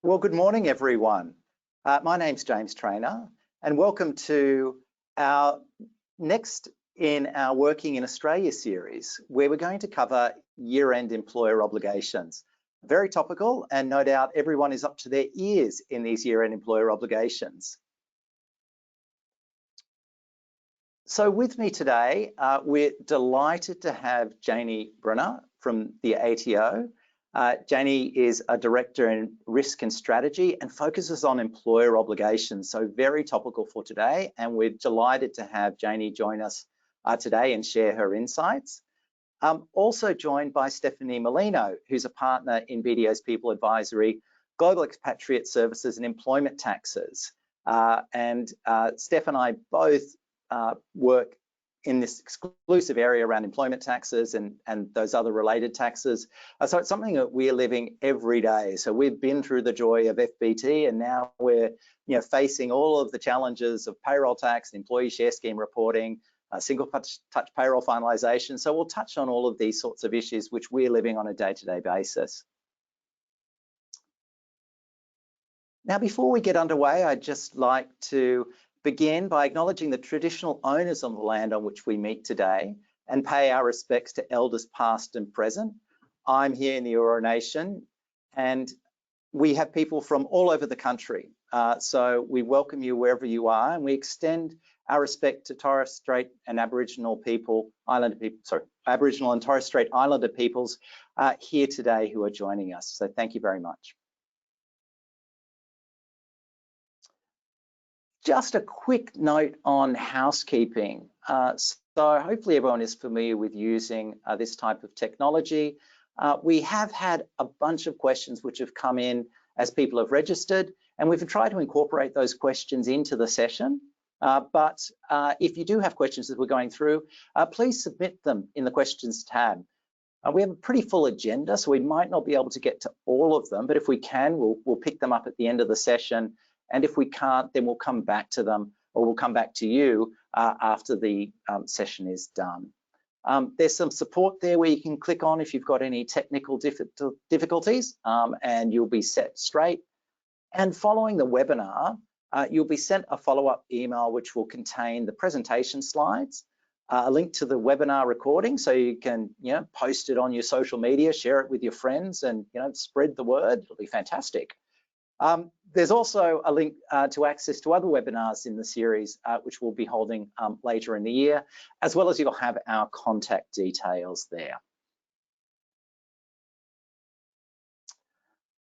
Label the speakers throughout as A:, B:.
A: Well, good morning, everyone. My name's James Trainor, and welcome to our next in our Working in Australia series, where we're going to cover year-end employer obligations. Very topical, and no doubt everyone is up to their ears in these year-end employer obligations. So with me today, we're delighted to have Jannie Brunner from the ATO. Jannie is a director in risk and strategy and focuses on employer obligations, so very topical for today, and we're delighted to have Jannie join us today and share her insights. Also joined by Stefanie Merlino, who's a partner in BDO's People Advisory, Global Expatriate Services and Employment Taxes. Steph and I both work in this exclusive area around employment taxes and those other related taxes. So it's something that we're living every day. So we've been through the joy of FBT, and now we're facing all of the challenges of payroll tax, employee share scheme reporting, single touch payroll finalisation. So we'll touch on all of these sorts of issues which we're living on a day-to-day basis. Now, before we get underway, I'd just like to begin by acknowledging the traditional owners of the land on which we meet today and pay our respects to elders past and present. I'm here in the Eora Nation, and we have people from all over the country. So we welcome you wherever you are, and we extend our respect to Torres Strait and Aboriginal people, Aboriginal and Torres Strait Islander peoples here today who are joining us. So thank you very much. Just a quick note on housekeeping. So hopefully everyone is familiar with using this type of technology. We have had a bunch of questions which have come in as people have registered, and we've tried to incorporate those questions into the session. But if you do have questions as we're going through, please submit them in the questions tab. We have a pretty full agenda, so we might not be able to get to all of them, but if we can, we'll pick them up at the end of the session. And if we can't, then we'll come back to them, or we'll come back to you after the session is done. There's some support there where you can click on if you've got any technical difficulties, and you'll be set straight. And following the webinar, you'll be sent a follow-up email which will contain the presentation slides, a link to the webinar recording so you can post it on your social media, share it with your friends, and spread the word. It'll be fantastic. There's also a link to access to other webinars in the series, which we'll be holding later in the year, as well as you'll have our contact details there.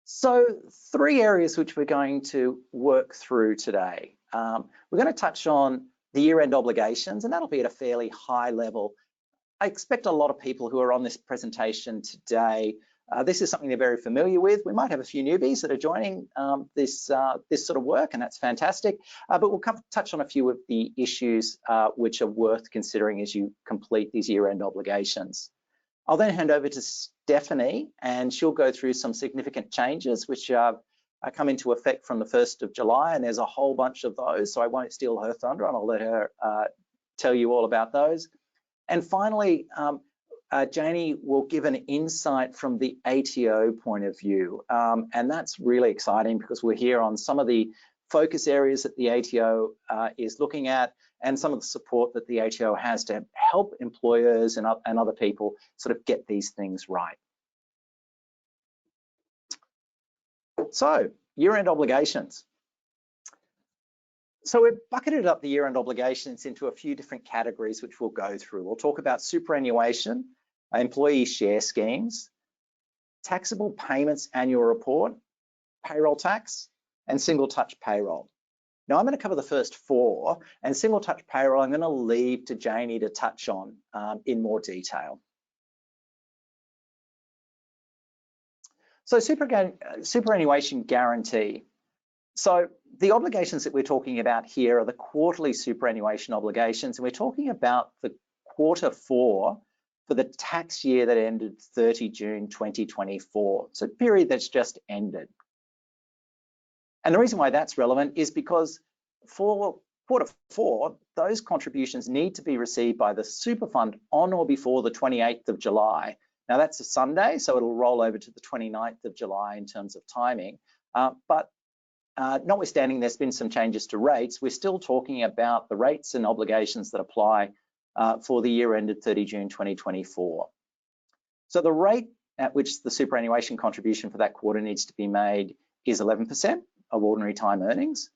A: So 3 areas which we're going to work through today. We're going to touch on the year-end obligations, and that'll be at a fairly high level. I expect a lot of people who are on this presentation today, this is something they're very familiar with. We might have a few newbies that are joining this sort of work, and that's fantastic. But we'll touch on a few of the issues which are worth considering as you complete these year-end obligations. I'll then hand over to Stefanie, and she'll go through some significant changes which come into effect from the 1st of July, and there's a whole bunch of those, so I won't steal her thunder, and I'll let her tell you all about those. And finally, Jannie will give an insight from the ATO point of view, and that's really exciting because we're here on some of the focus areas that the ATO is looking at, and some of the support that the ATO has to help employers and other people sort of get these things right. So, year-end obligations. So we've bucketed up the year-end obligations into a few different categories which we'll go through. We'll talk about superannuation, employee share schemes, taxable payments annual report, payroll tax, and single touch payroll. Now I'm going to cover the first 4, and single touch payroll I'm going to leave to Jannie to touch on in more detail. So superannuation guarantee. So the obligations that we're talking about here are the quarterly superannuation obligations, and we're talking about the quarter 4 for the tax year that ended 30 June 2024. So a period that's just ended. And the reason why that's relevant is because for quarter 4, those contributions need to be received by the super fund on or before the 28th of July. Now that's a Sunday, so it'll roll over to the 29th of July in terms of timing. But notwithstanding there's been some changes to rates, we're still talking about the rates and obligations that apply for the year ended 30 June 2024. So the rate at which the superannuation contribution for that quarter needs to be made is 11% of ordinary time earnings.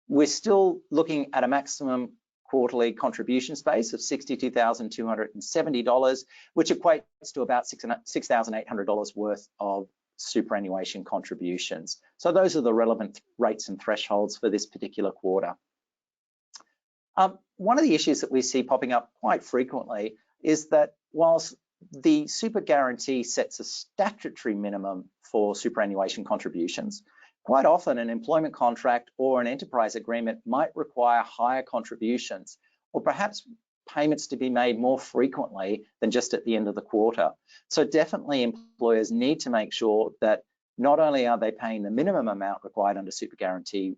A: We're still looking at a maximum quarterly contribution space of $62,270, which equates to about $6,800 worth of superannuation contributions. So those are the relevant rates and thresholds for this particular quarter. One of the issues that we see popping up quite frequently is that whilst the super guarantee sets a statutory minimum for superannuation contributions, quite often an employment contract or an enterprise agreement might require higher contributions, or perhaps payments to be made more frequently than just at the end of the quarter. So definitely employers need to make sure that not only are they paying the minimum amount required under super guarantee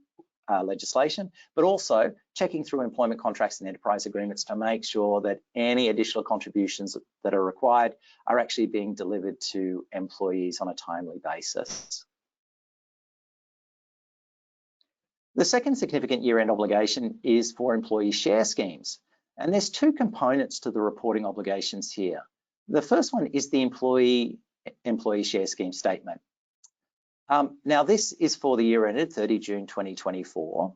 A: legislation, but also checking through employment contracts and enterprise agreements to make sure that any additional contributions that are required are actually being delivered to employees on a timely basis. The second significant year-end obligation is for employee share schemes. And there's two components to the reporting obligations here. The first one is the employee share scheme statement. Now this is for the year ended 30 June 2024.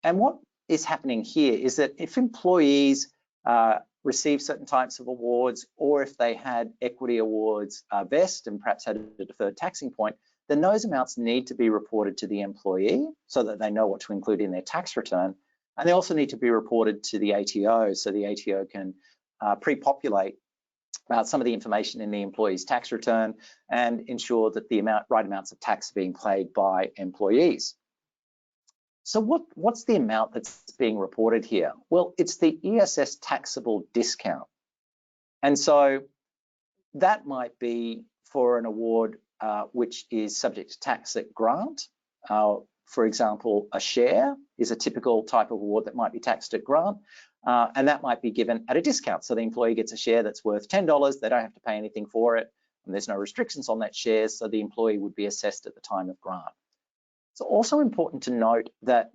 A: And what is happening here is that if employees receive certain types of awards, or if they had equity awards vest and perhaps had a deferred taxing point, then those amounts need to be reported to the employee so that they know what to include in their tax return. And they also need to be reported to the ATO, so the ATO can pre-populate some of the information in the employee's tax return and ensure that the right amounts of tax are being paid by employees. So what's the amount that's being reported here? Well, it's the ESS taxable discount. And so that might be for an award which is subject to tax at grant. For example, a share is a typical type of award that might be taxed at grant, and that might be given at a discount. So the employee gets a share that's worth $10, they don't have to pay anything for it, and there's no restrictions on that share, so the employee would be assessed at the time of grant. It's also important to note that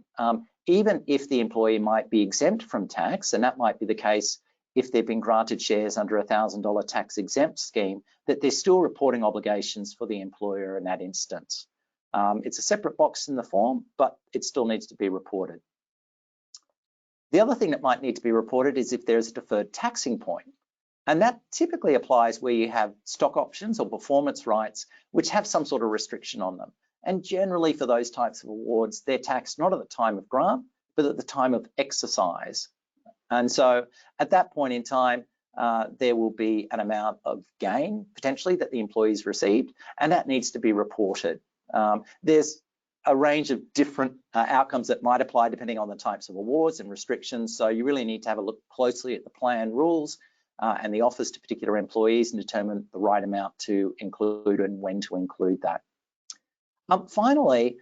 A: even if the employee might be exempt from tax, and that might be the case if they've been granted shares under a $1,000 tax exempt scheme, that there's still reporting obligations for the employer in that instance. It's a separate box in the form, but it still needs to be reported. The other thing that might need to be reported is if there's a deferred taxing point. And that typically applies where you have stock options or performance rights, which have some sort of restriction on them. And generally for those types of awards, they're taxed not at the time of grant, but at the time of exercise. And so at that point in time, there will be an amount of gain potentially that the employees received, and that needs to be reported. There's a range of different outcomes that might apply depending on the types of awards and restrictions. So you really need to have a look closely at the plan rules and the offers to particular employees and determine the right amount to include and when to include that. Finally,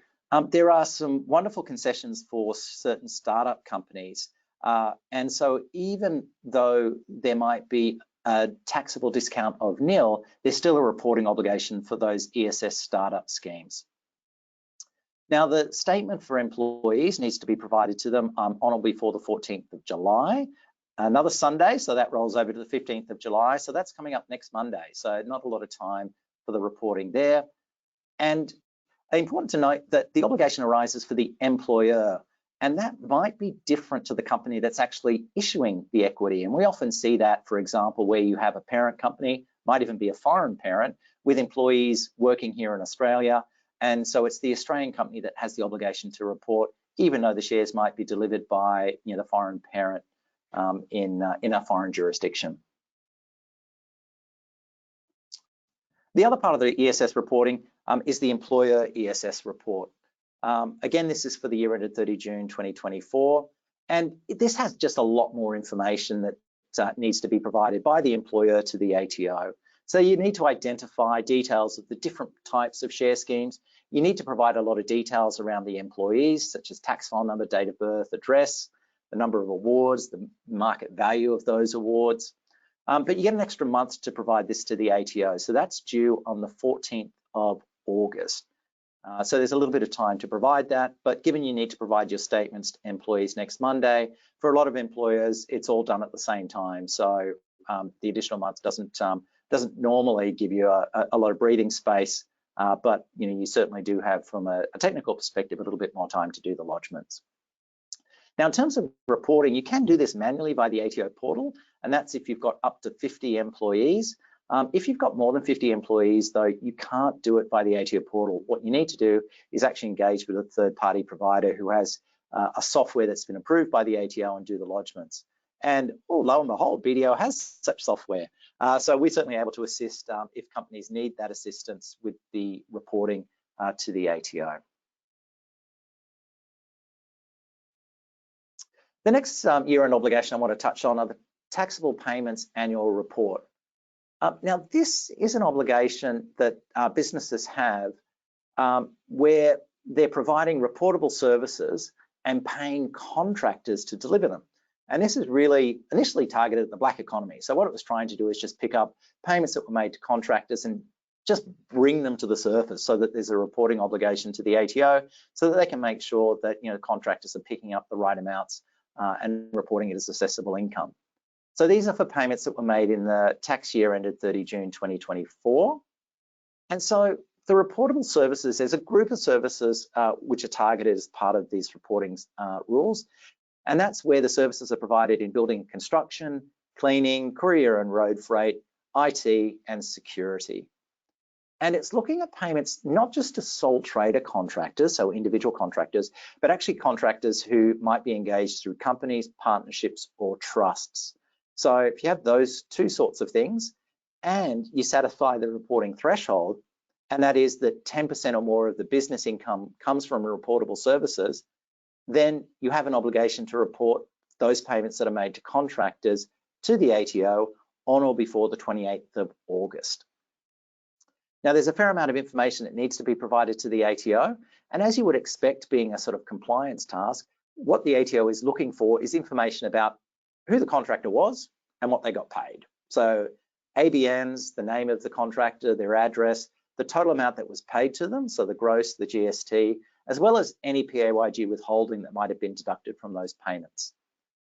A: there are some wonderful concessions for certain startup companies. And so even though there might be a taxable discount of nil, there's still a reporting obligation for those ESS startup schemes. Now, the statement for employees needs to be provided to them on or before the 14th of July, another Sunday, so that rolls over to the 15th of July. So that's coming up next Monday. So not a lot of time for the reporting there. And important to note that the obligation arises for the employer, and that might be different to the company that's actually issuing the equity. And we often see that, for example, where you have a parent company, might even be a foreign parent, with employees working here in Australia. And so it's the Australian company that has the obligation to report, even though the shares might be delivered by the foreign parent in a foreign jurisdiction. The other part of the ESS reporting is the employer ESS report. Again, this is for the year ended 30 June 2024, and this has just a lot more information that needs to be provided by the employer to the ATO. So you need to identify details of the different types of share schemes. You need to provide a lot of details around the employees, such as tax file number, date of birth, address, the number of awards, the market value of those awards. But you get an extra month to provide this to the ATO. So that's due on the 14th of August. So there's a little bit of time to provide that, but given you need to provide your statements to employees next Monday, for a lot of employers, it's all done at the same time. So the additional month doesn't normally give you a lot of breathing space, but you certainly do have, from a technical perspective, a little bit more time to do the lodgements. Now, in terms of reporting, you can do this manually by the ATO portal, and that's if you've got up to 50 employees. If you've got more than 50 employees, though, you can't do it by the ATO portal. What you need to do is actually engage with a third-party provider who has a software that's been approved by the ATO and do the lodgements. And lo and behold, BDO has such software. So we're certainly able to assist if companies need that assistance with the reporting to the ATO. The next year-end obligation I want to touch on are the taxable payments annual report. Now, this is an obligation that businesses have where they're providing reportable services and paying contractors to deliver them. And this is really initially targeted at the black economy. So what it was trying to do is just pick up payments that were made to contractors and just bring them to the surface so that there's a reporting obligation to the ATO so that they can make sure that contractors are picking up the right amounts and reporting it as assessable income. So these are for payments that were made in the tax year ended 30 June 2024. And so the reportable services, there's a group of services which are targeted as part of these reporting rules. And that's where the services are provided in building and construction, cleaning, courier and road freight, IT and security. And it's looking at payments not just to sole trader contractors, so individual contractors, but actually contractors who might be engaged through companies, partnerships or trusts. So if you have those two sorts of things and you satisfy the reporting threshold, and that is that 10% or more of the business income comes from reportable services, then you have an obligation to report those payments that are made to contractors to the ATO on or before the 28th of August. Now, there's a fair amount of information that needs to be provided to the ATO, and as you would expect, being a sort of compliance task, what the ATO is looking for is information about who the contractor was and what they got paid. So ABNs, the name of the contractor, their address, the total amount that was paid to them, so the gross, the GST, as well as any PAYG withholding that might have been deducted from those payments.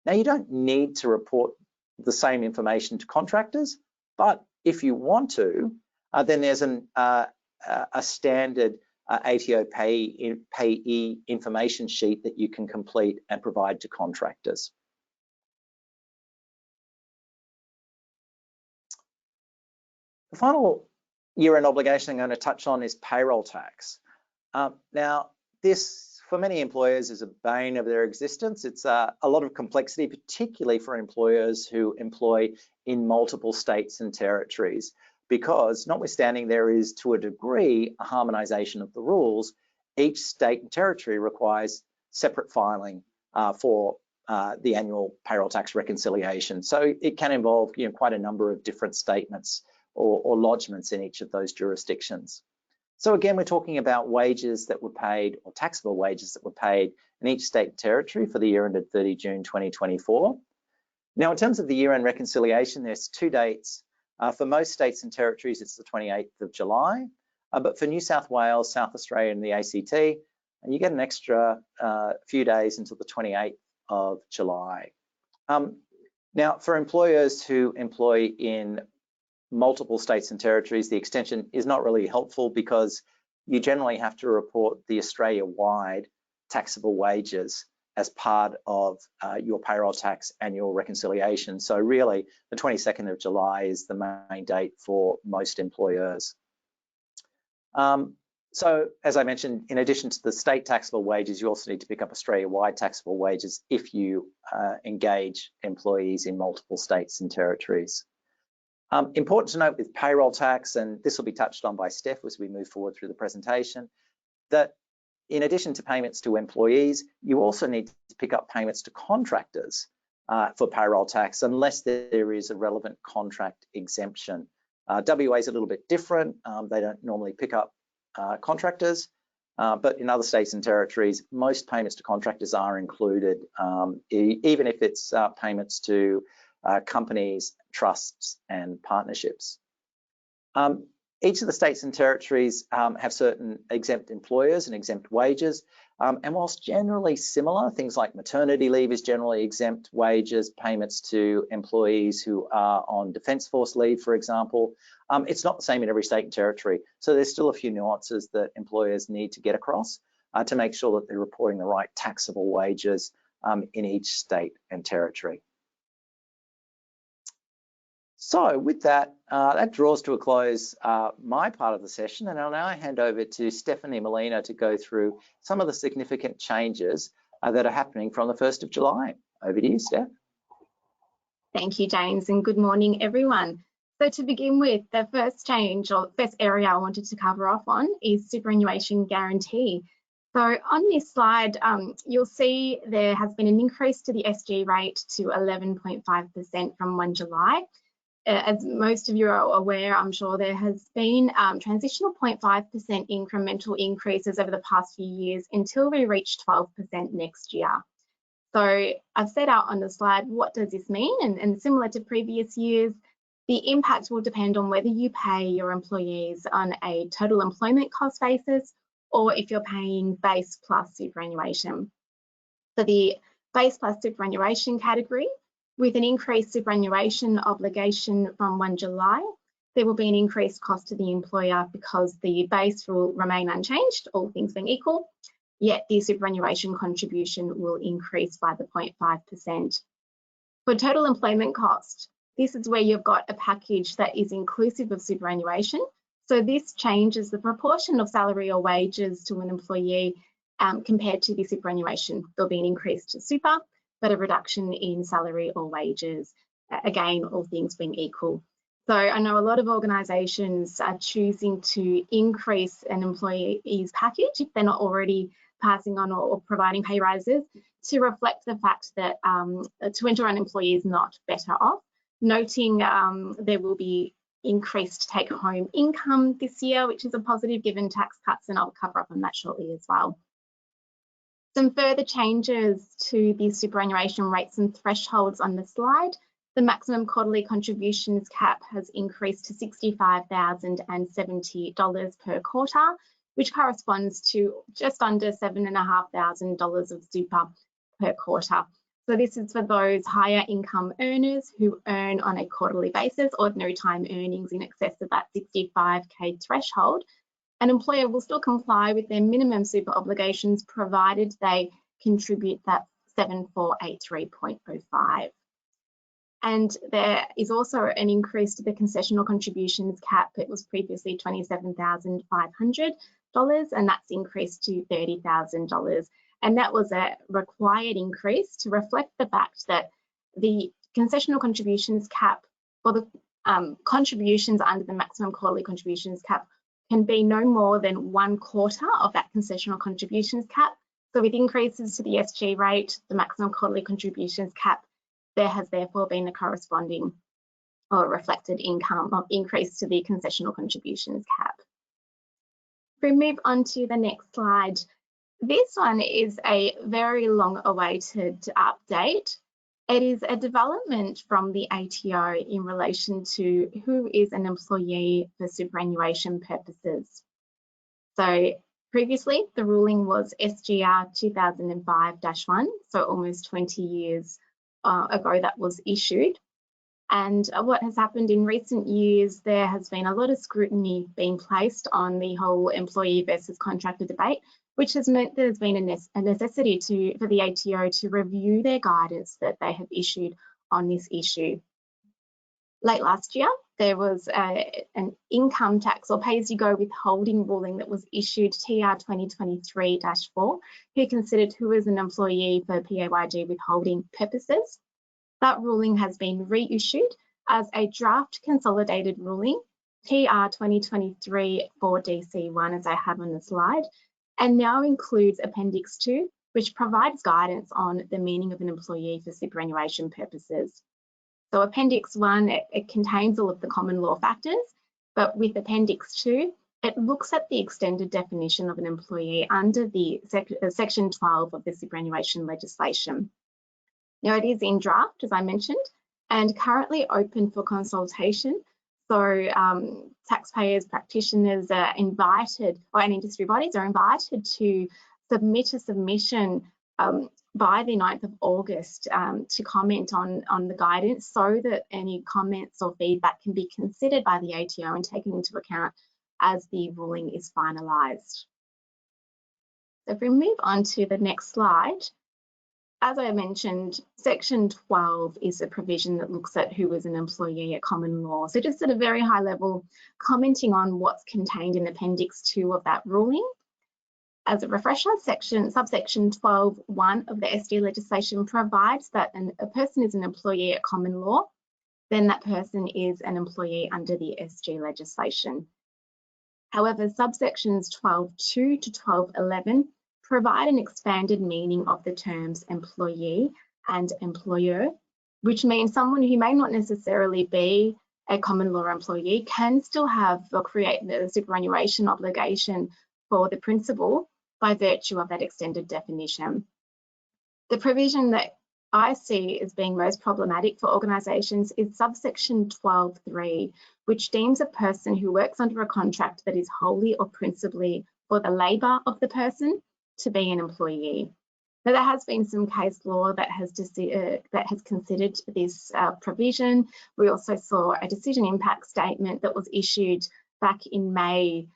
A: Now, you don't need to report the same information to contractors, but if you want to, then there's a standard ATO payee information sheet that you can complete and provide to contractors. The final year-end obligation I'm going to touch on is payroll tax. Now, this, for many employers, is a bane of their existence. It's a lot of complexity, particularly for employers who employ in multiple states and territories, because notwithstanding there is, to a degree, a harmonization of the rules, each state and territory requires separate filing for the annual payroll tax reconciliation. So it can involve quite a number of different statements or lodgements in each of those jurisdictions. So again, we're talking about wages that were paid, or taxable wages that were paid in each state and territory for the year ended 30 June 2024. Now, in terms of the year-end reconciliation, there's two dates. For most states and territories, it's the 28th of July, but for New South Wales, South Australia and the ACT, and you get an extra few days until the 28th of July. Now, for employers who employ in multiple states and territories, the extension is not really helpful because you generally have to report the Australia-wide taxable wages as part of your payroll tax annual reconciliation. So really, the 22nd of July is the main date for most employers. So as I mentioned, in addition to the state taxable wages, you also need to pick up Australia-wide taxable wages if you engage employees in multiple states and territories. Important to note with payroll tax, and this will be touched on by Steph as we move forward through the presentation, that in addition to payments to employees, you also need to pick up payments to contractors for payroll tax unless there is a relevant contract exemption. WA is a little bit different. They don't normally pick up contractors, but in other states and territories, most payments to contractors are included, even if it's payments to companies, trusts, and partnerships. Each of the states and territories have certain exempt employers and exempt wages. And whilst generally similar, things like maternity leave is generally exempt wages, payments to employees who are on Defence Force leave, for example, it's not the same in every state and territory. So there's still a few nuances that employers need to get across to make sure that they're reporting the right taxable wages in each state and territory. So with that, that draws to a close my part of the session, and I'll now hand over to Stefanie and Merlino to go through some of the significant changes that are happening from the 1st of July. Over to you, Steph.
B: Thank you, James, and good morning, everyone. So to begin with, the first change or first area I wanted to cover off on is superannuation guarantee. So on this slide, you'll see there has been an increase to the SG rate to 11.5% from 1 July. As most of you are aware, I'm sure there has been transitional 0.5% incremental increases over the past few years until we reach 12% next year. So I've set out on the slide, what does this mean? And similar to previous years, the impact will depend on whether you pay your employees on a total employment cost basis or if you're paying base plus superannuation. So the base plus superannuation category, with an increased superannuation obligation from 1 July, there will be an increased cost to the employer because the base will remain unchanged, all things being equal, yet the superannuation contribution will increase by the 0.5%. For total employment cost, this is where you've got a package that is inclusive of superannuation. So this changes the proportion of salary or wages to an employee compared to the superannuation. There'll be an increase to super, but a reduction in salary or wages, again, all things being equal. So I know a lot of organisations are choosing to increase an employee's package if they're not already passing on or providing pay rises to reflect the fact that to ensure an employee is not better off, noting there will be increased take-home income this year, which is a positive given tax cuts, and I'll cover up on that shortly as well. Some further changes to the superannuation rates and thresholds on the slide. The maximum quarterly contributions cap has increased to $65,070 per quarter, which corresponds to just under $7,500 of super per quarter. So this is for those higher income earners who earn on a quarterly basis, ordinary time earnings in excess of that 65K threshold. An employer will still comply with their minimum super obligations provided they contribute that 7483.05. And there is also an increase to the concessional contributions cap. It was previously $27,500 and that's increased to $30,000. And that was a required increase to reflect the fact that the concessional contributions cap, or the contributions under the maximum quarterly contributions cap, can be no more than 1/4 of that concessional contributions cap. So with increases to the SG rate, the maximum quarterly contributions cap, there has therefore been a corresponding or reflected income of increase to the concessional contributions cap. If we move on to the next slide, this one is a very long awaited update. It is a development from the ATO in relation to who is an employee for superannuation purposes. So previously, the ruling was SGR 2005-1, so almost 20 years ago that was issued. And what has happened in recent years, there has been a lot of scrutiny being placed on the whole employee versus contractor debate, which has meant there's been a necessity for the ATO to review their guidance that they have issued on this issue. Late last year, there was an income tax or pay-as-you-go withholding ruling that was issued, TR 2023-4, who considered who is an employee for PAYG withholding purposes. That ruling has been reissued as a draft consolidated ruling, TR 2023-4DC1, as I have on the slide, and now includes Appendix 2, which provides guidance on the meaning of an employee for superannuation purposes. So Appendix 1, it contains all of the common law factors, but with Appendix 2, it looks at the extended definition of an employee under the Section 12 of the superannuation legislation. Now it is in draft, as I mentioned, and currently open for consultation. So taxpayers, practitioners are invited, or and industry bodies are invited to submit a submission by the 9th of August to comment on the guidance, so that any comments or feedback can be considered by the ATO and taken into account as the ruling is finalised. So if we move on to the next slide, as I mentioned, Section 12 is a provision that looks at who is an employee at common law. So just at a very high level, commenting on what's contained in Appendix 2 of that ruling. As a refresher, subsection 12(1) of the SD legislation provides that a person is an employee at common law, then that person is an employee under the SG legislation. However, subsections 12(2) to 12(11) provide an expanded meaning of the terms employee and employer, which means someone who may not necessarily be a common law employee can still have or create the superannuation obligation for the principal by virtue of that extended definition. The provision that I see as being most problematic for organisations is subsection 12(3), which deems a person who works under a contract that is wholly or principally for the labour of the person to be an employee. Now, there has been some case law that has considered this provision. We also saw a decision impact statement that was issued back in May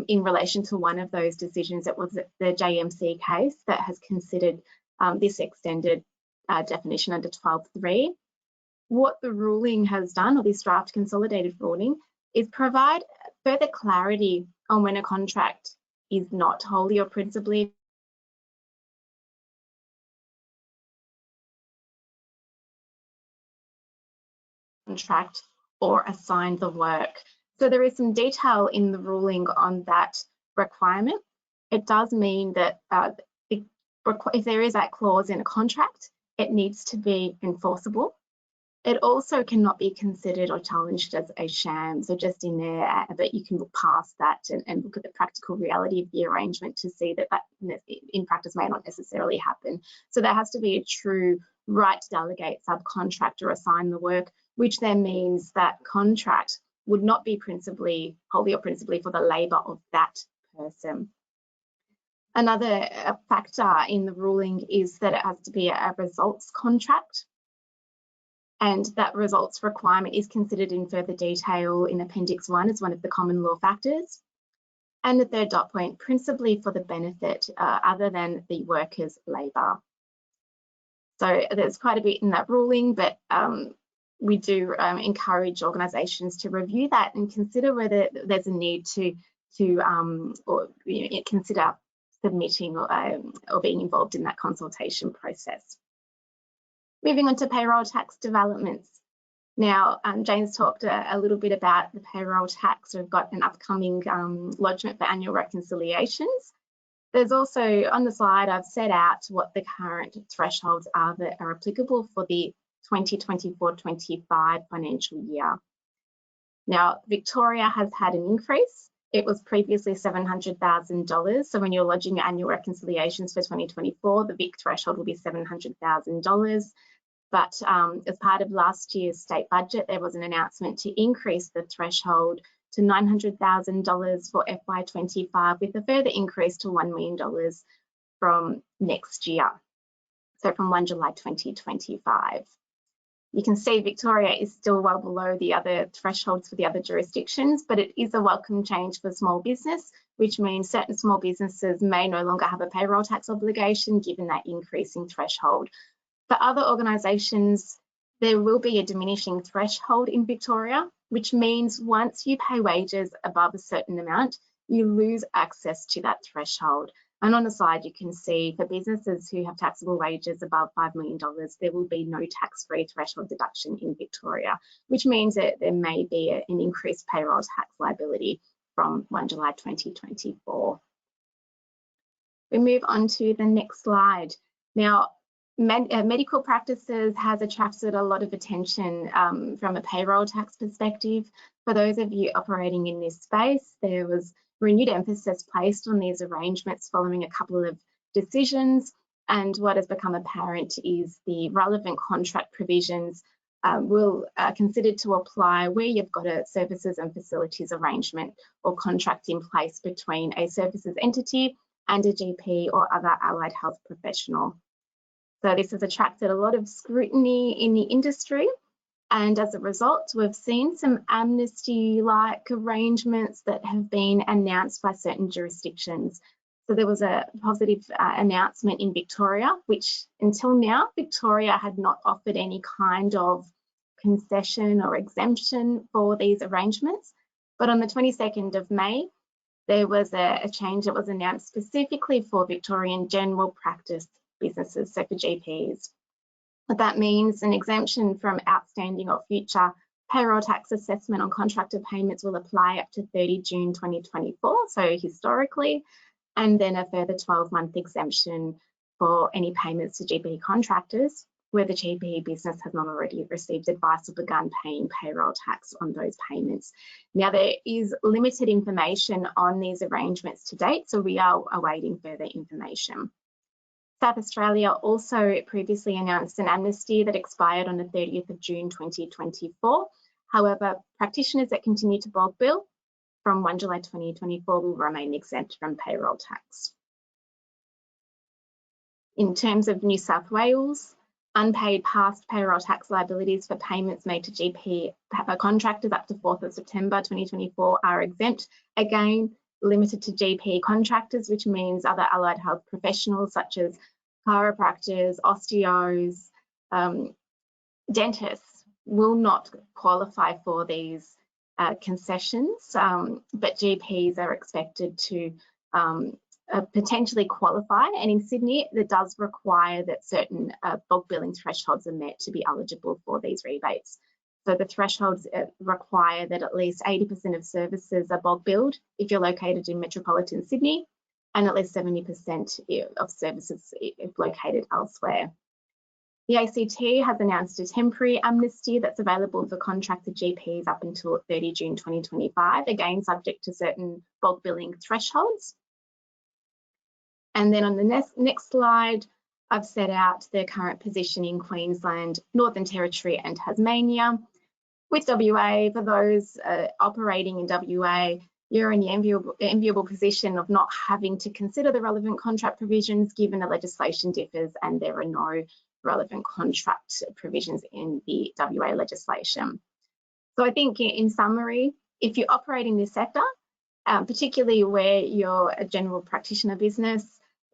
B: in relation to one of those decisions. It was the JMC case that has considered this extended definition under 12(3). What the ruling has done, or this draft consolidated ruling, is provide further clarity on when a contract is not wholly or principally contract or assign the work. So there is some detail in the ruling on that requirement. It does mean that if there is that clause in a contract, it needs to be enforceable. It also cannot be considered or challenged as a sham. So just in there, but you can look past that and look at the practical reality of the arrangement to see that in practice may not necessarily happen. So there has to be a true right to delegate, subcontract or assign the work, which then means that contract would not be wholly or principally for the labour of that person. Another factor in the ruling is that it has to be a results contract, and that results requirement is considered in further detail in Appendix 1 as one of the common law factors. And the third dot point, principally for the benefit other than the worker's labour. So there's quite a bit in that ruling, but we do encourage organisations to review that and consider whether there's a need to consider submitting or being involved in that consultation process. Moving on to payroll tax developments. Now, Jane's talked a little bit about the payroll tax. We've got an upcoming lodgement for annual reconciliations. There's also, on the slide, I've set out what the current thresholds are that are applicable for the 2024-25 financial year. Now, Victoria has had an increase. It was previously $700,000. So when you're lodging your annual reconciliations for 2024, the VIC threshold will be $700,000. But as part of last year's state budget, there was an announcement to increase the threshold to $900,000 for FY25, with a further increase to $1 million from next year. So from 1 July 2025. You can see Victoria is still well below the other thresholds for the other jurisdictions, but it is a welcome change for small business, which means certain small businesses may no longer have a payroll tax obligation given that increasing threshold. For other organisations, there will be a diminishing threshold in Victoria, which means once you pay wages above a certain amount, you lose access to that threshold. And on the slide, you can see for businesses who have taxable wages above $5 million, there will be no tax-free threshold deduction in Victoria, which means that there may be an increased payroll tax liability from 1 July 2024. We move on to the next slide. Now, medical practices has attracted a lot of attention from a payroll tax perspective. For those of you operating in this space, there was renewed emphasis placed on these arrangements following a couple of decisions, and what has become apparent is the relevant contract provisions will consider to apply where you've got a services and facilities arrangement or contract in place between a services entity and a GP or other allied health professional. So this has attracted a lot of scrutiny in the industry, and as a result, we've seen some amnesty-like arrangements that have been announced by certain jurisdictions. So there was a positive announcement in Victoria, which until now, Victoria had not offered any kind of concession or exemption for these arrangements. But on the 22nd of May, there was a change that was announced specifically for Victorian general practice businesses, so for GPs. What that means, an exemption from outstanding or future payroll tax assessment on contractor payments will apply up to 30 June 2024, so historically, and then a further 12-month exemption for any payments to GP contractors where the GP business has not already received advice or begun paying payroll tax on those payments. Now, there is limited information on these arrangements to date, so we are awaiting further information. South Australia also previously announced an amnesty that expired on the 30th of June 2024. However, practitioners that continue to bulk bill from 1 July 2024 will remain exempt from payroll tax. In terms of New South Wales, unpaid past payroll tax liabilities for payments made to GP contractors up to 4th of September 2024 are exempt, again, limited to GP contractors, which means other allied health professionals such as chiropractors, osteos, dentists will not qualify for these concessions, but GPs are expected to potentially qualify, and in Sydney that does require that certain bulk billing thresholds are met to be eligible for these rebates. So the thresholds require that at least 80% of services are bulk billed if you're located in metropolitan Sydney, and at least 70% of services if located elsewhere. The ACT has announced a temporary amnesty that's available for contracted GPs up until 30 June 2025, again subject to certain bulk billing thresholds. And then on the next slide, I've set out the current position in Queensland, Northern Territory and Tasmania. With WA, for those operating in WA, you're in the enviable position of not having to consider the relevant contract provisions given the legislation differs and there are no relevant contract provisions in the WA legislation. So I think in summary, if you operate in this sector, particularly where you're a general practitioner business,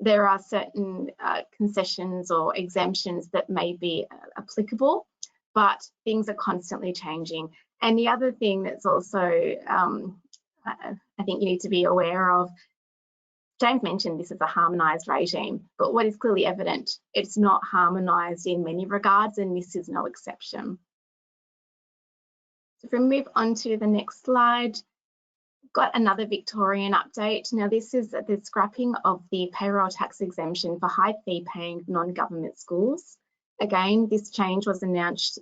B: there are certain concessions or exemptions that may be applicable, but things are constantly changing. And the other thing that's also I think you need to be aware of, James mentioned this is a harmonised regime, but what is clearly evident, it's not harmonised in many regards, and this is no exception. So if we move on to the next slide, got another Victorian update. Now this is the scrapping of the payroll tax exemption for high fee paying non-government schools. Again, this change was announced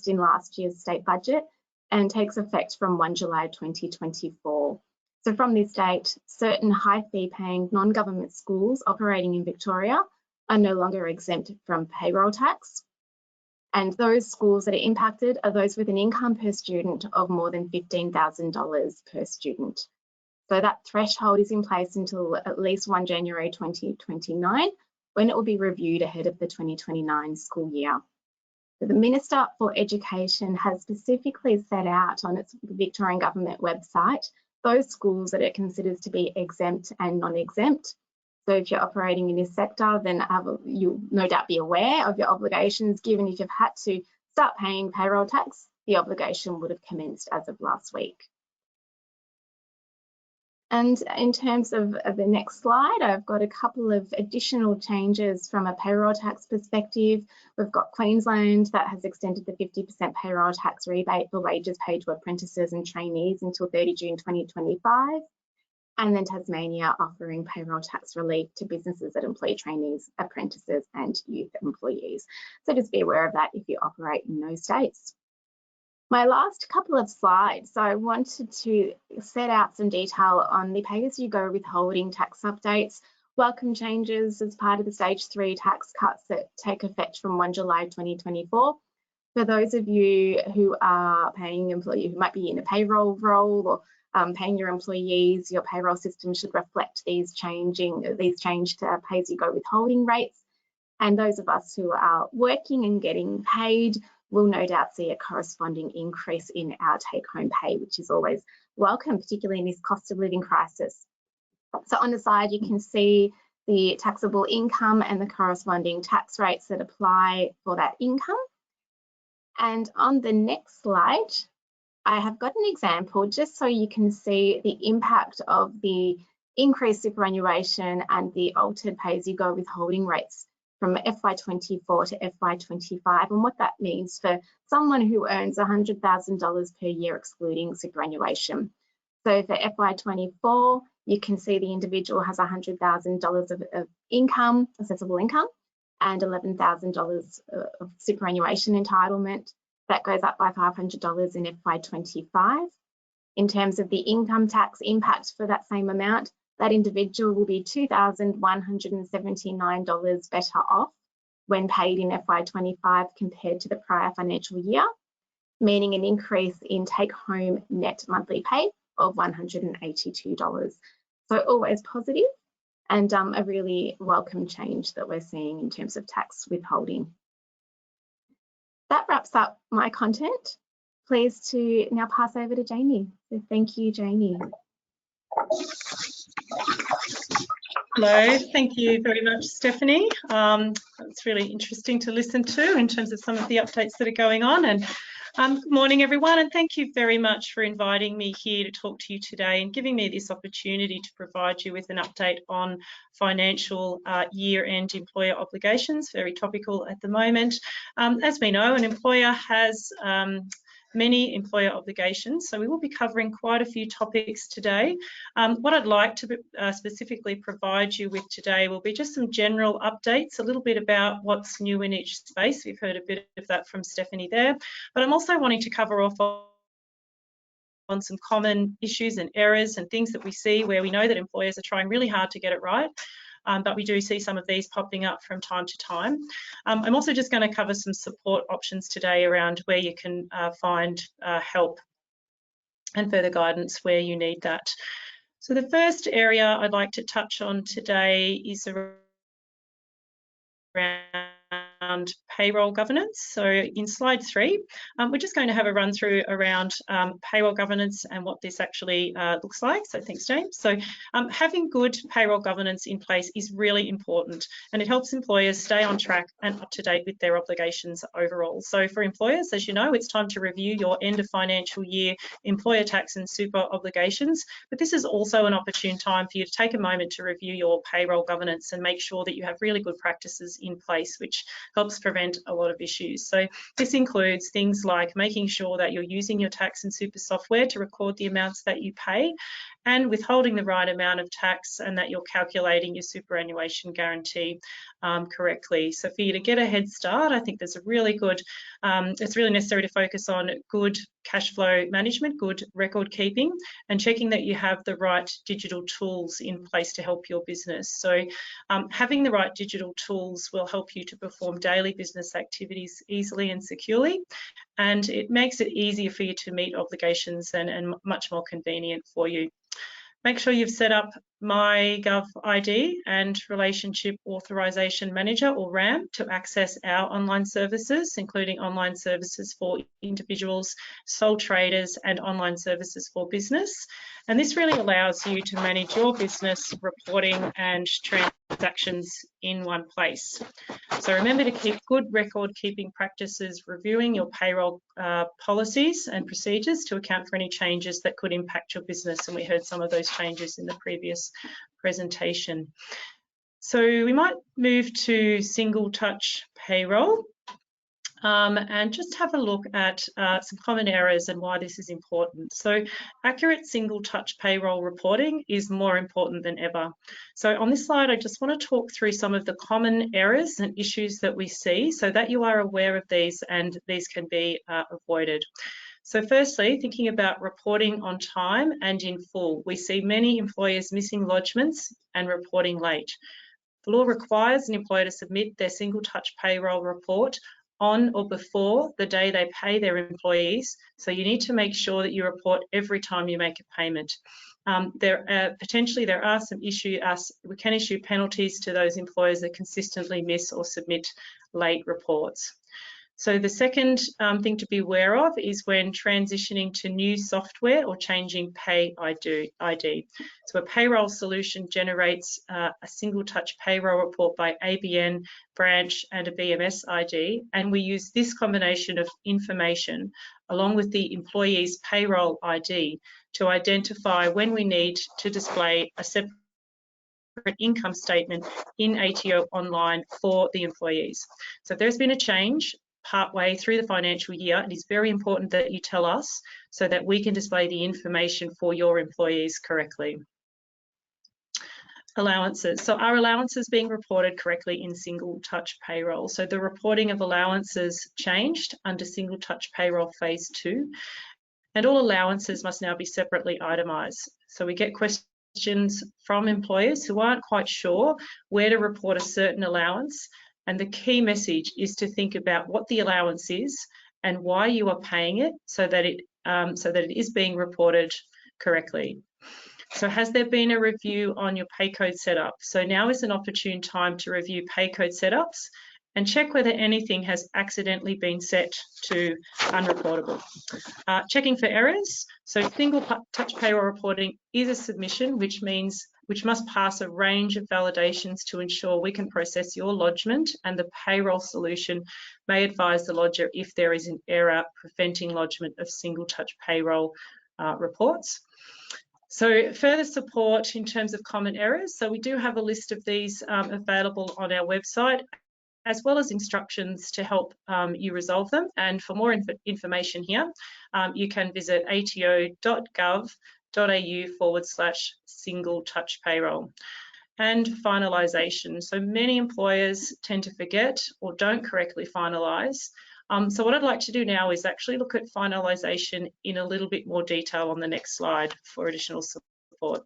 B: in last year's state budget and takes effect from 1 July 2024. So from this date, certain high fee paying non-government schools operating in Victoria are no longer exempt from payroll tax. And those schools that are impacted are those with an income per student of more than $15,000 per student. So that threshold is in place until at least 1 January 2029, when it will be reviewed ahead of the 2029 school year. So the Minister for Education has specifically set out on its Victorian Government website those schools that it considers to be exempt and non-exempt. So if you're operating in this sector, then you'll no doubt be aware of your obligations, given if you've had to start paying payroll tax, the obligation would have commenced as of last week. And in terms of the next slide, I've got a couple of additional changes from a payroll tax perspective. We've got Queensland that has extended the 50% payroll tax rebate for wages paid to apprentices and trainees until 30 June 2025. And then Tasmania offering payroll tax relief to businesses that employ trainees, apprentices and youth employees. So just be aware of that if you operate in those states. My last couple of slides, so I wanted to set out some detail on the pay-as-you-go withholding tax updates, welcome changes as part of the stage 3 tax cuts that take effect from 1 July 2024. for those of you who are paying employees, who might be in a payroll role or paying your employees, your payroll system should reflect these changed pay-as-you-go withholding rates. And those of us who are working and getting paid will no doubt see a corresponding increase in our take-home pay, which is always welcome, particularly in this cost of living crisis. So on the side, you can see the taxable income and the corresponding tax rates that apply for that income. And on the next slide, I have got an example just so you can see the impact of the increased superannuation and the altered pay-as-you-go withholding rates from FY24 to FY25 and what that means for someone who earns $100,000 per year excluding superannuation. So for FY24, you can see the individual has $100,000 of income, accessible income, and $11,000 of superannuation entitlement. That goes up by $500 in FY25. In terms of the income tax impact for that same amount, that individual will be $2,179 better off when paid in FY25 compared to the prior financial year, meaning an increase in take-home net monthly pay of $182. So always positive and a really welcome change that we're seeing in terms of tax withholding. That wraps up my content. Pleased to now pass over to Jannie. So thank you, Jannie.
C: Hello, thank you very much, Stefanie. It's really interesting to listen to in terms of some of the updates that are going on. And good morning, everyone, and thank you very much for inviting me here to talk to you today and giving me this opportunity to provide you with an update on financial year-end employer obligations, very topical at the moment. As we know, an employer has many employer obligations, so we will be covering quite a few topics today. What I'd like to specifically provide you with today will be just some general updates, a little bit about what's new in each space. We've heard a bit of that from Stefanie there, but I'm also wanting to cover off on some common issues and errors and things that we see where we know that employers are trying really hard to get it right. But we do see some of these popping up from time to time. I'm also just going to cover some support options today around where you can find help and further guidance where you need that. So the first area I'd like to touch on today is around payroll governance. So in slide 3, we're just going to have a run through around payroll governance and what this actually looks like. So thanks, James. So having good payroll governance in place is really important, and it helps employers stay on track and up to date with their obligations overall. So for employers, as you know, it's time to review your end of financial year employer tax and super obligations, but this is also an opportune time for you to take a moment to review your payroll governance and make sure that you have really good practices in place, which helps prevent a lot of issues. So this includes things like making sure that you're using your tax and super software to record the amounts that you pay and withholding the right amount of tax, and that you're calculating your superannuation guarantee correctly. So for you to get a head start, I think there's a really good, it's really necessary to focus on good cash flow management, good record keeping, and checking that you have the right digital tools in place to help your business. So having the right digital tools will help you to perform daily business activities easily and securely, and it makes it easier for you to meet obligations and much more convenient for you. Make sure you've set up MyGov ID and Relationship Authorization Manager, or RAM, to access our online services, including online services for individuals, sole traders, and online services for business. And this really allows you to manage your business reporting and transactions in one place. So remember to keep good record keeping practices, reviewing your payroll policies and procedures to account for any changes that could impact your business. And we heard some of those changes in the previous presentation. So we might move to single touch payroll and just have a look at some common errors and why this is important. So accurate single touch payroll reporting is more important than ever. So on this slide, I just want to talk through some of the common errors and issues that we see so that you are aware of these and these can be avoided. So firstly, thinking about reporting on time and in full, we see many employers missing lodgements and reporting late. The law requires an employer to submit their single touch payroll report on or before the day they pay their employees. So you need to make sure that you report every time you make a payment. Potentially there are some we can issue penalties to those employers that consistently miss or submit late reports. So the second thing to be aware of is when transitioning to new software or changing PAYG. So a payroll solution generates a single touch payroll report by ABN, branch and a BMS ID, and we use this combination of information along with the employee's payroll ID to identify when we need to display a separate income statement in ATO online for the employees. So if there's been a change partway through the financial year, it is very important that you tell us so that we can display the information for your employees correctly. Allowances. So are allowances being reported correctly in single touch payroll? So the reporting of allowances changed under single touch payroll phase 2, and all allowances must now be separately itemised. So we get questions from employers who aren't quite sure where to report a certain allowance. And the key message is to think about what the allowance is and why you are paying it so that it is being reported correctly. So has there been a review on your pay code setup? So now is an opportune time to review pay code setups and check whether anything has accidentally been set to unreportable. Checking for errors. So single touch payroll reporting is a submission, which must pass a range of validations to ensure we can process your lodgement, and the payroll solution may advise the lodger if there is an error preventing lodgement of single touch payroll reports. So further support in terms of common errors. So we do have a list of these available on our website, as well as instructions to help you resolve them. And for more information here, you can visit ato.gov.au/single touch payroll. And finalisation. So many employers tend to forget or don't correctly finalise. So what I'd like to do now is actually look at finalisation in a little bit more detail on the next slide for additional support.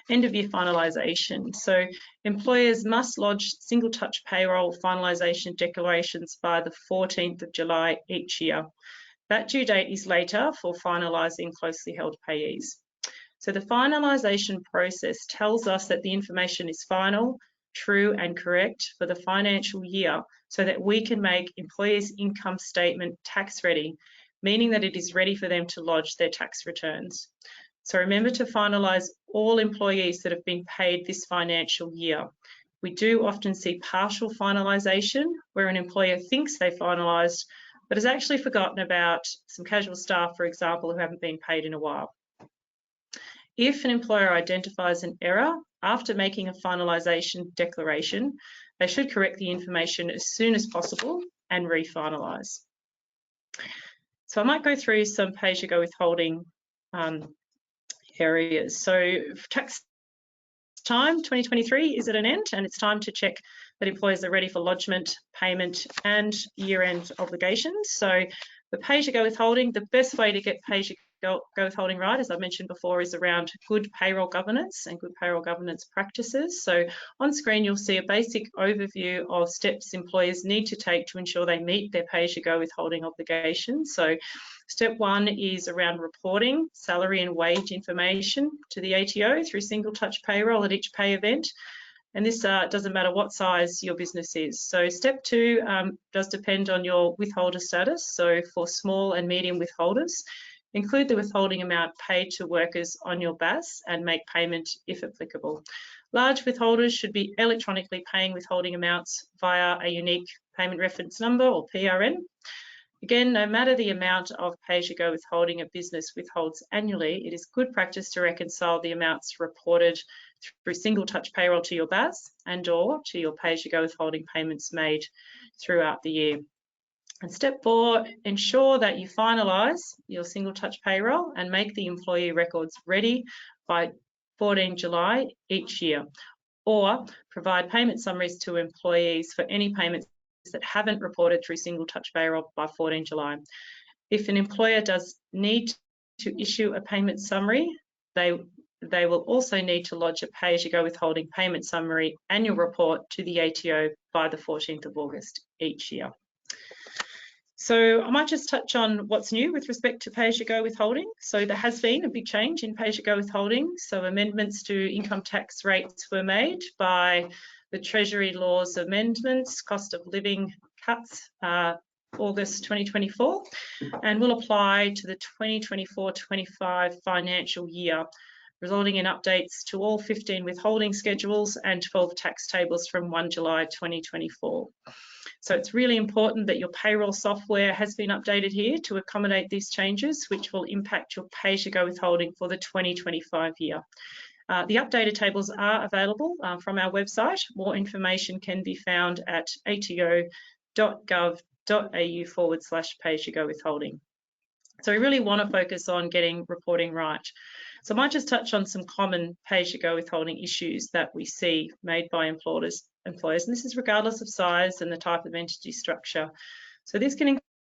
C: End of year finalisation. So employers must lodge single touch payroll finalisation declarations by the 14th of July each year. That due date is later for finalising closely held payees. So the finalisation process tells us that the information is final, true and correct for the financial year so that we can make employers' income statement tax ready, meaning that it is ready for them to lodge their tax returns. So remember to finalise all employees that have been paid this financial year. We do often see partial finalisation where an employer thinks they finalised but has actually forgotten about some casual staff, for example, who haven't been paid in a while. If an employer identifies an error after making a finalisation declaration, they should correct the information as soon as possible and refinalise. So I might go through some pay-as-you-go withholding areas. So tax time 2023 is at an end, and it's time to check that employers are ready for lodgement, payment and year-end obligations. So the pay-as-you-go withholding, the best way to get pay-as-you-go withholding right, as I mentioned before, is around good payroll governance and good payroll governance practices. So on screen you'll see a basic overview of steps employers need to take to ensure they meet their pay-as-you-go withholding obligations. So step 1 is around reporting salary and wage information to the ATO through single touch payroll at each pay event. And this doesn't matter what size your business is. So step 2 does depend on your withholder status. So for small and medium withholders, include the withholding amount paid to workers on your BAS and make payment if applicable. Large withholders should be electronically paying withholding amounts via a unique payment reference number or PRN. Again, no matter the amount of pay-as-you-go withholding a business withholds annually, it is good practice to reconcile the amounts reported through single touch payroll to your BAS and or to your pay-as-you-go withholding payments made throughout the year. And step 4, ensure that you finalise your single touch payroll and make the employee records ready by 14 July each year, or provide payment summaries to employees for any payments that haven't reported through single touch payroll by 14 July. If an employer does need to issue a payment summary, they will also need to lodge a pay-as-you-go withholding payment summary annual report to the ATO by the 14th of August each year. So I might just touch on what's new with respect to pay-as-you-go withholding. So there has been a big change in pay-as-you-go withholding. So amendments to income tax rates were made by the Treasury Laws Amendments, Cost of Living Cuts, August 2024, and will apply to the 2024-25 financial year, resulting in updates to all 15 withholding schedules and 12 tax tables from 1 July 2024. So it's really important that your payroll software has been updated here to accommodate these changes, which will impact your pay-as-you-go withholding for the 2025 year. The updated tables are available from our website. More information can be found at ato.gov.au/pay-as-you-go withholding. So we really want to focus on getting reporting right. So I might just touch on some common pay-as-you-go withholding issues that we see made by employers, and this is regardless of size and the type of entity structure. So this can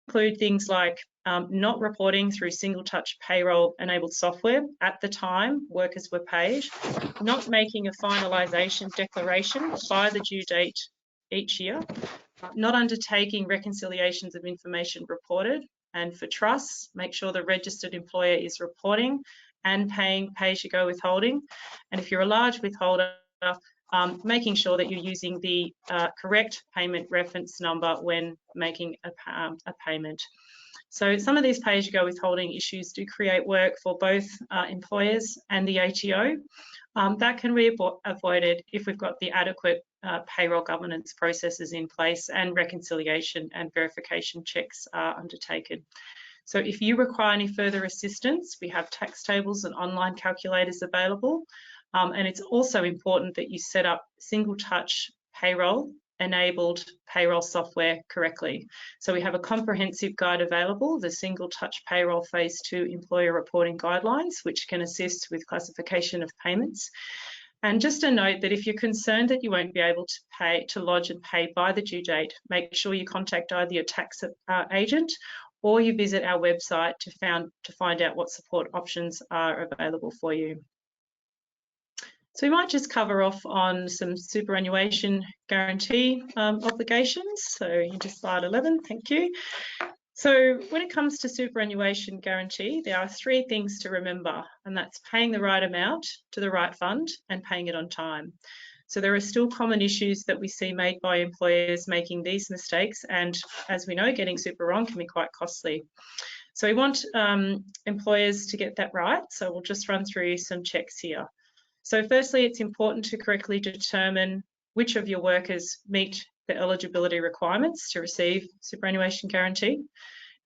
C: include things like not reporting through single-touch payroll-enabled software at the time workers were paid, not making a finalisation declaration by the due date each year, not undertaking reconciliations of information reported, and for trusts, make sure the registered employer is reporting and paying pay-as-you-go withholding. And if you're a large withholder, making sure that you're using the correct payment reference number when making a payment. So some of these pay-as-you-go withholding issues do create work for both employers and the ATO. That can be avoided if we've got the adequate payroll governance processes in place and reconciliation and verification checks are undertaken. So if you require any further assistance, we have tax tables and online calculators available. And it's also important that you set up single-touch payroll-enabled payroll software correctly. So we have a comprehensive guide available, the Single-Touch Payroll Phase 2 Employer Reporting Guidelines, which can assist with classification of payments. And just a note that if you're concerned that you won't be able to lodge and pay by the due date, make sure you contact either your tax agent or you visit our website to find out what support options are available for you. So we might just cover off on some superannuation guarantee obligations. So into slide 11, thank you. So when it comes to superannuation guarantee, there are 3 things to remember, and that's paying the right amount to the right fund and paying it on time. So there are still common issues that we see made by employers making these mistakes, and as we know, getting super wrong can be quite costly. So we want employers to get that right, so we'll just run through some checks here. So firstly, it's important to correctly determine which of your workers meet the eligibility requirements to receive superannuation guarantee.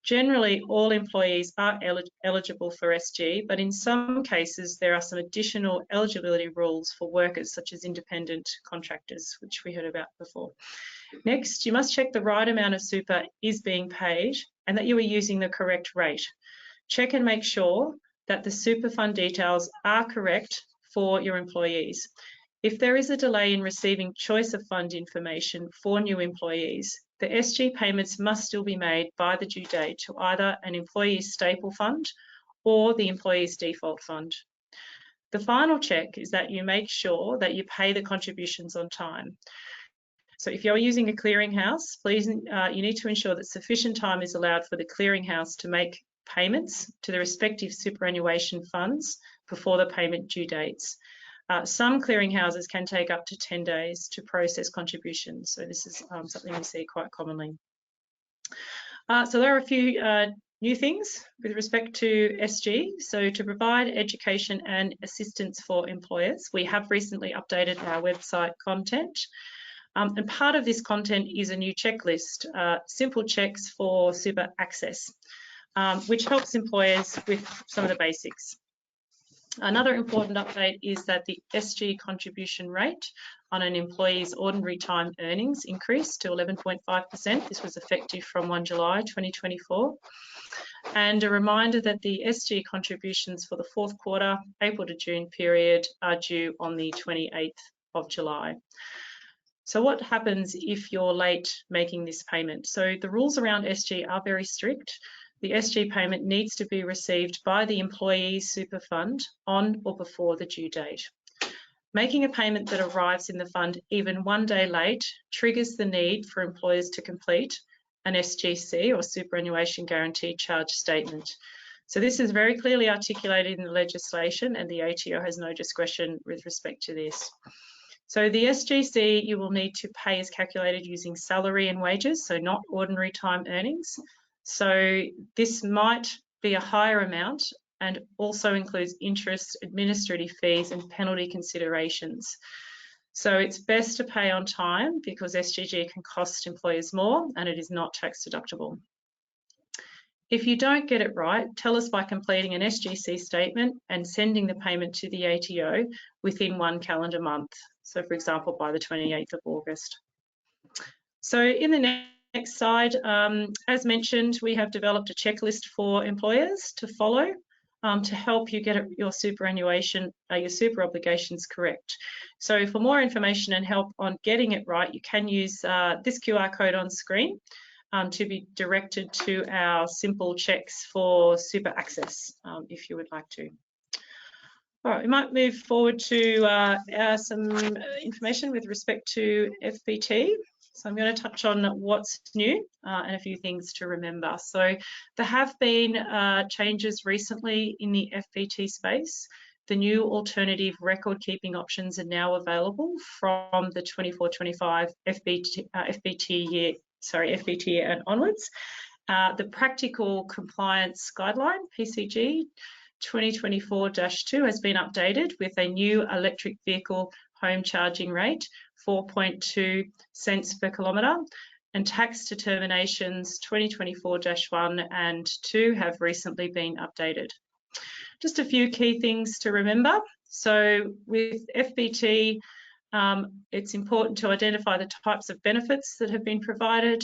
C: Generally, all employees are eligible for SG, but in some cases, there are some additional eligibility rules for workers such as independent contractors, which we heard about before. Next, you must check the right amount of super is being paid and that you are using the correct rate. Check and make sure that the super fund details are correct for your employees. If there is a delay in receiving choice of fund information for new employees, the SG payments must still be made by the due date to either an employee's staple fund or the employee's default fund. The final check is that you make sure that you pay the contributions on time. So if you're using a clearinghouse, please, you need to ensure that sufficient time is allowed for the clearinghouse to make payments to the respective superannuation funds before the payment due dates. Some clearinghouses can take up to 10 days to process contributions. So this is something we see quite commonly. So there are a few new things with respect to SG. So to provide education and assistance for employers, we have recently updated our website content. And part of this content is a new checklist, simple checks for super access, which helps employers with some of the basics. Another important update is that the SG contribution rate on an employee's ordinary time earnings increased to 11.5%. This was effective from 1 July 2024. And a reminder that the SG contributions for the 4th quarter, April to June period, are due on the 28th of July. So what happens if you're late making this payment? So the rules around SG are very strict. The SG payment needs to be received by the employee's super fund on or before the due date. Making a payment that arrives in the fund even 1 day late triggers the need for employers to complete an SGC or superannuation guarantee charge statement. So this is very clearly articulated in the legislation, and the ATO has no discretion with respect to this. So the SGC you will need to pay is calculated using salary and wages, so not ordinary time earnings. So this might be a higher amount and also includes interest, administrative fees and penalty considerations. So it's best to pay on time because SGG can cost employers more and it is not tax deductible. If you don't get it right, tell us by completing an SGC statement and sending the payment to the ATO within 1 calendar month. So for example, by the 28th of August. So in the next slide, as mentioned, we have developed a checklist for employers to follow to help you get your superannuation, your super obligations correct. So for more information and help on getting it right, you can use this QR code on screen to be directed to our simple checks for super access, if you would like to. All right, we might move forward to some information with respect to FBT. So I'm going to touch on what's new and a few things to remember. So there have been changes recently in the FBT space. The new alternative record keeping options are now available from the 24-25 FBT year and onwards. The Practical Compliance Guideline, PCG 2024-2 has been updated with a new electric vehicle home charging rate, 4.2 cents per kilometre, and tax determinations 2024-1 and 2 have recently been updated. Just a few key things to remember. So with FBT, it's important to identify the types of benefits that have been provided,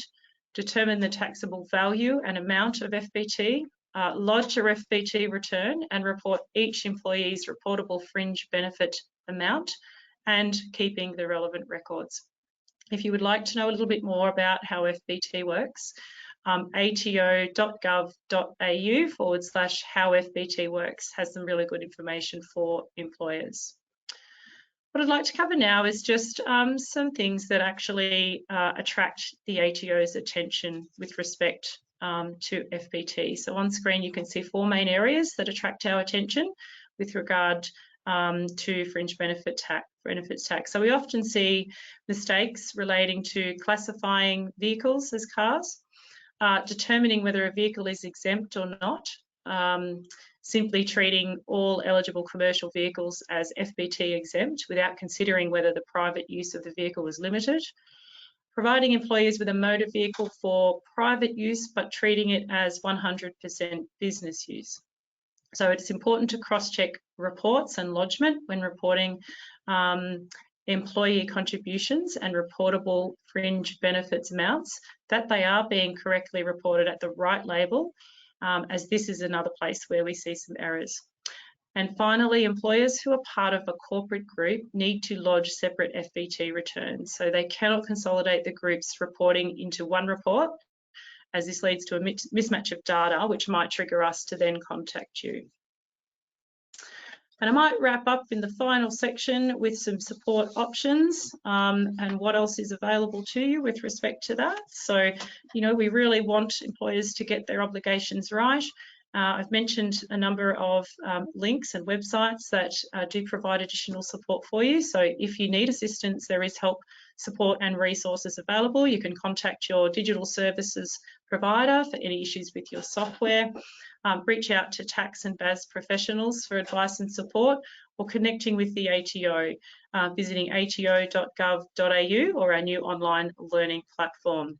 C: determine the taxable value and amount of FBT, lodge a FBT return and report each employee's reportable fringe benefit amount and keeping the relevant records. If you would like to know a little bit more about how FBT works, ato.gov.au/how-FBT-works has some really good information for employers. What I'd like to cover now is just some things that actually attract the ATO's attention with respect to FBT. So on screen you can see 4 main areas that attract our attention with regard to fringe benefits tax. So we often see mistakes relating to classifying vehicles as cars, determining whether a vehicle is exempt or not, simply treating all eligible commercial vehicles as FBT exempt without considering whether the private use of the vehicle is limited, providing employees with a motor vehicle for private use but treating it as 100% business use. So it's important to cross-check reports and lodgement when reporting employee contributions and reportable fringe benefits amounts, that they are being correctly reported at the right label, as this is another place where we see some errors. And finally, employers who are part of a corporate group need to lodge separate FBT returns. So they cannot consolidate the group's reporting into one report, as this leads to a mismatch of data, which might trigger us to then contact you. And I might wrap up in the final section with some support options and what else is available to you with respect to that. So, you know, we really want employers to get their obligations right. I've mentioned a number of links and websites that do provide additional support for you. So if you need assistance, there is help, support and resources available. You can contact your digital services provider for any issues with your software. Reach out to tax and BAS professionals for advice and support, or connecting with the ATO, visiting ato.gov.au or our new online learning platform.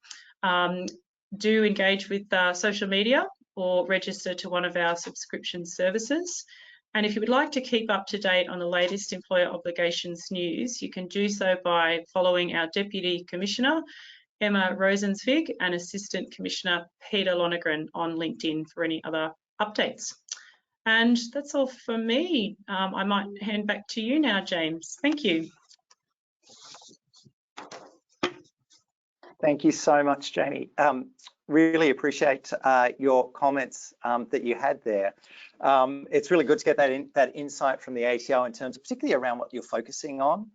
C: Do engage with social media or register to one of our subscription services. And if you would like to keep up to date on the latest employer obligations news, you can do so by following our Deputy Commissioner, Emma Rosenzweig, and Assistant Commissioner Peter Lonergan on LinkedIn for any other updates. And that's all from me. I might hand back to you now, James. Thank you.
A: Thank you so much, Jannie. Really appreciate your comments that you had there. It's really good to get that insight from the ATO in terms of particularly around what you're focusing on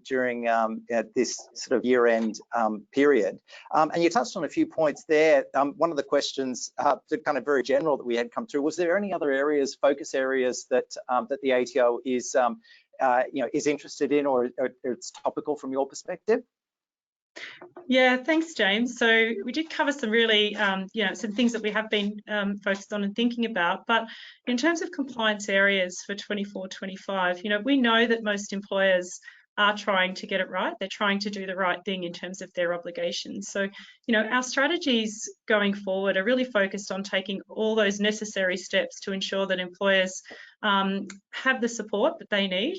A: during this sort of year-end period. And you touched on a few points there. One of the questions, kind of very general, that we had come through, was there any other areas, focus areas that that the ATO is is interested in, or it's topical from your perspective?
C: Yeah, thanks, James. So we did cover some really, some things that we have been focused on and thinking about. But in terms of compliance areas for 24-25, we know that most employers are trying to get it right. They're trying to do the right thing in terms of their obligations. So, our strategies going forward are really focused on taking all those necessary steps to ensure that employers have the support that they need,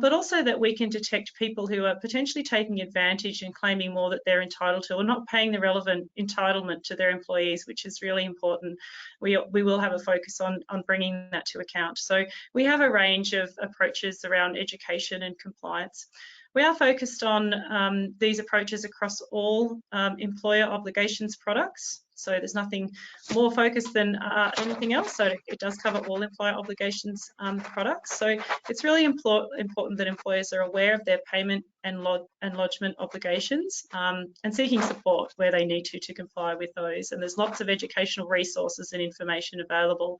C: but also that we can detect people who are potentially taking advantage and claiming more that they're entitled to, or not paying the relevant entitlement to their employees, which is really important. We will have a focus on bringing that to account. So we have a range of approaches around education and compliance. We are focused on these approaches across all employer obligations products. So there's nothing more focused than anything else. So it does cover all employer obligations products. So it's really important that employers are aware of their payment and lodgement obligations and seeking support where they need to comply with those. And there's lots of educational resources and information available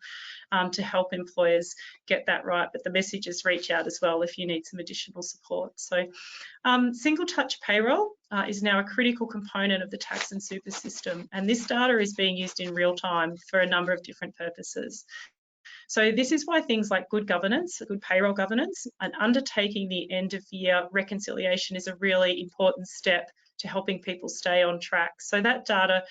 C: to help employers get that right. But the message is reach out as well if you need some additional support. So single touch payroll is now a critical component of the tax and super system, and this data is being used in real time for a number of different purposes. So this is why things like good governance, good payroll governance, and undertaking the end of year reconciliation is a really important step to helping people stay on track. So that data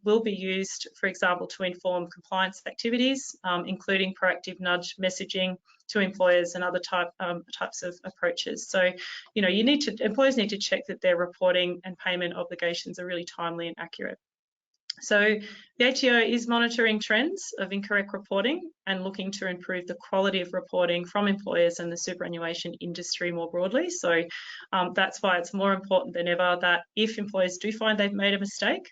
C: will be used, for example, to inform compliance activities, including proactive nudge messaging to employers and other types of approaches. So, employers need to check that their reporting and payment obligations are really timely and accurate. So the ATO is monitoring trends of incorrect reporting and looking to improve the quality of reporting from employers and the superannuation industry more broadly. So that's why it's more important than ever that if employers do find they've made a mistake,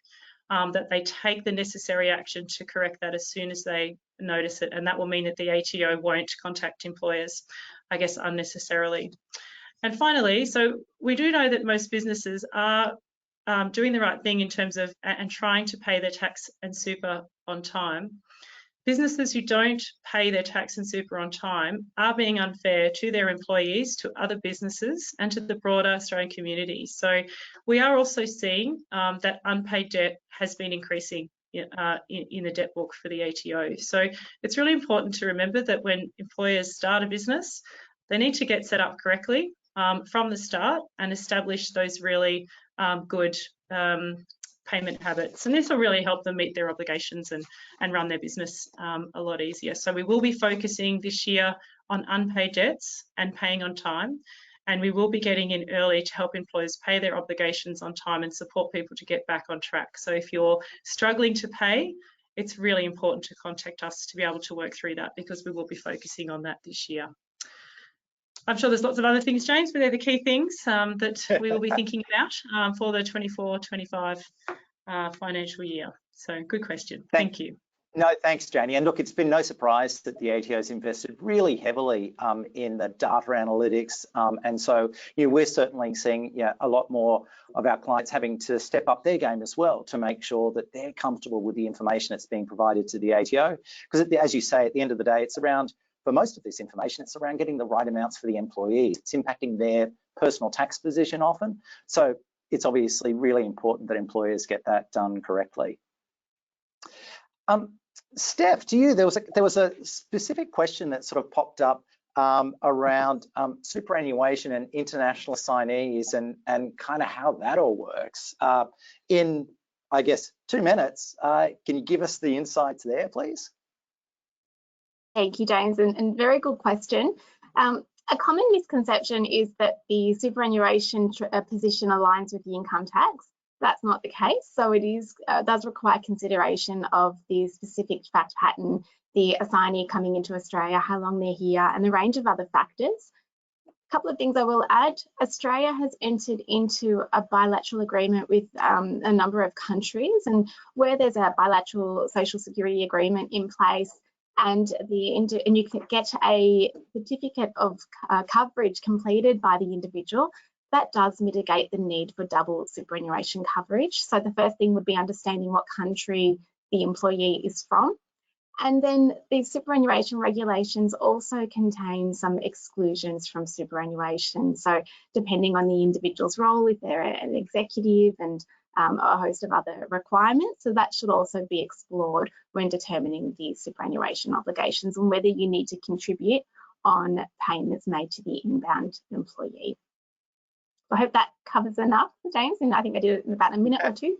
C: that they take the necessary action to correct that as soon as they notice it. And that will mean that the ATO won't contact employers, I guess, unnecessarily. And finally, so we do know that most businesses are doing the right thing in terms of and trying to pay their tax and super on time. Businesses who don't pay their tax and super on time are being unfair to their employees, to other businesses, and to the broader Australian community. So we are also seeing that unpaid debt has been increasing in the debt book for the ATO. So it's really important to remember that when employers start a business, they need to get set up correctly from the start and establish those really good payment habits, and this will really help them meet their obligations and run their business a lot easier. So we will be focusing this year on unpaid debts and paying on time, and we will be getting in early to help employers pay their obligations on time and support people to get back on track. So if you're struggling to pay, it's really important to contact us to be able to work through that, because we will be focusing on that this year. I'm sure there's lots of other things, James, but they're the key things that we will be thinking about for the 24-25 financial year. So good question. Thank you.
A: No, thanks, Jannie. And look, it's been no surprise that the ATO has invested really heavily in the data analytics. And so we're certainly seeing a lot more of our clients having to step up their game as well to make sure that they're comfortable with the information that's being provided to the ATO. Because as you say, at the end of the day, it's around, for most of this information, it's around getting the right amounts for the employees. It's impacting their personal tax position often. So it's obviously really important that employers get that done correctly. Steph, to you, there was a specific question that sort of popped up around superannuation and international assignees and kind of how that all works. In, I guess, 2 minutes, can you give us the insights there, please?
B: Thank you, James, and very good question. A common misconception is that the superannuation position aligns with the income tax. That's not the case. So it does require consideration of the specific fact pattern, the assignee coming into Australia, how long they're here, and a range of other factors. A couple of things I will add. Australia has entered into a bilateral agreement with a number of countries, and where there's a bilateral social security agreement in place, and you can get a certificate of coverage completed by the individual, that does mitigate the need for double superannuation coverage. So the first thing would be understanding what country the employee is from. And then the superannuation regulations also contain some exclusions from superannuation. So depending on the individual's role, if they're an executive and a host of other requirements. So that should also be explored when determining the superannuation obligations and whether you need to contribute on payments made to the inbound employee. I hope that covers enough, James, and I think I did it in about a minute or two.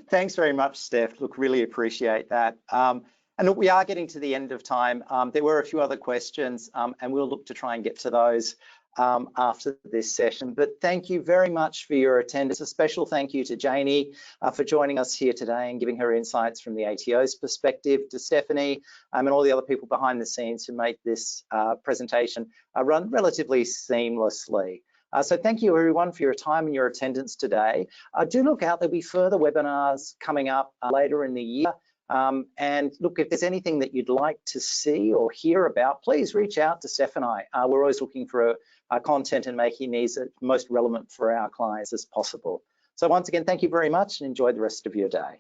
A: Thanks very much, Steph. Look, really appreciate that. And look, we are getting to the end of time. There were a few other questions, and we'll look to try and get to those after this session. But thank you very much for your attendance. A special thank you to Jannie for joining us here today and giving her insights from the ATO's perspective, to Stefanie and all the other people behind the scenes who make this presentation run relatively seamlessly. So thank you everyone for your time and your attendance today. Do look out, there'll be further webinars coming up later in the year. And look, if there's anything that you'd like to see or hear about, please reach out to Steph and I. We're always looking for content and making these most relevant for our clients as possible. So once again, thank you very much and enjoy the rest of your day.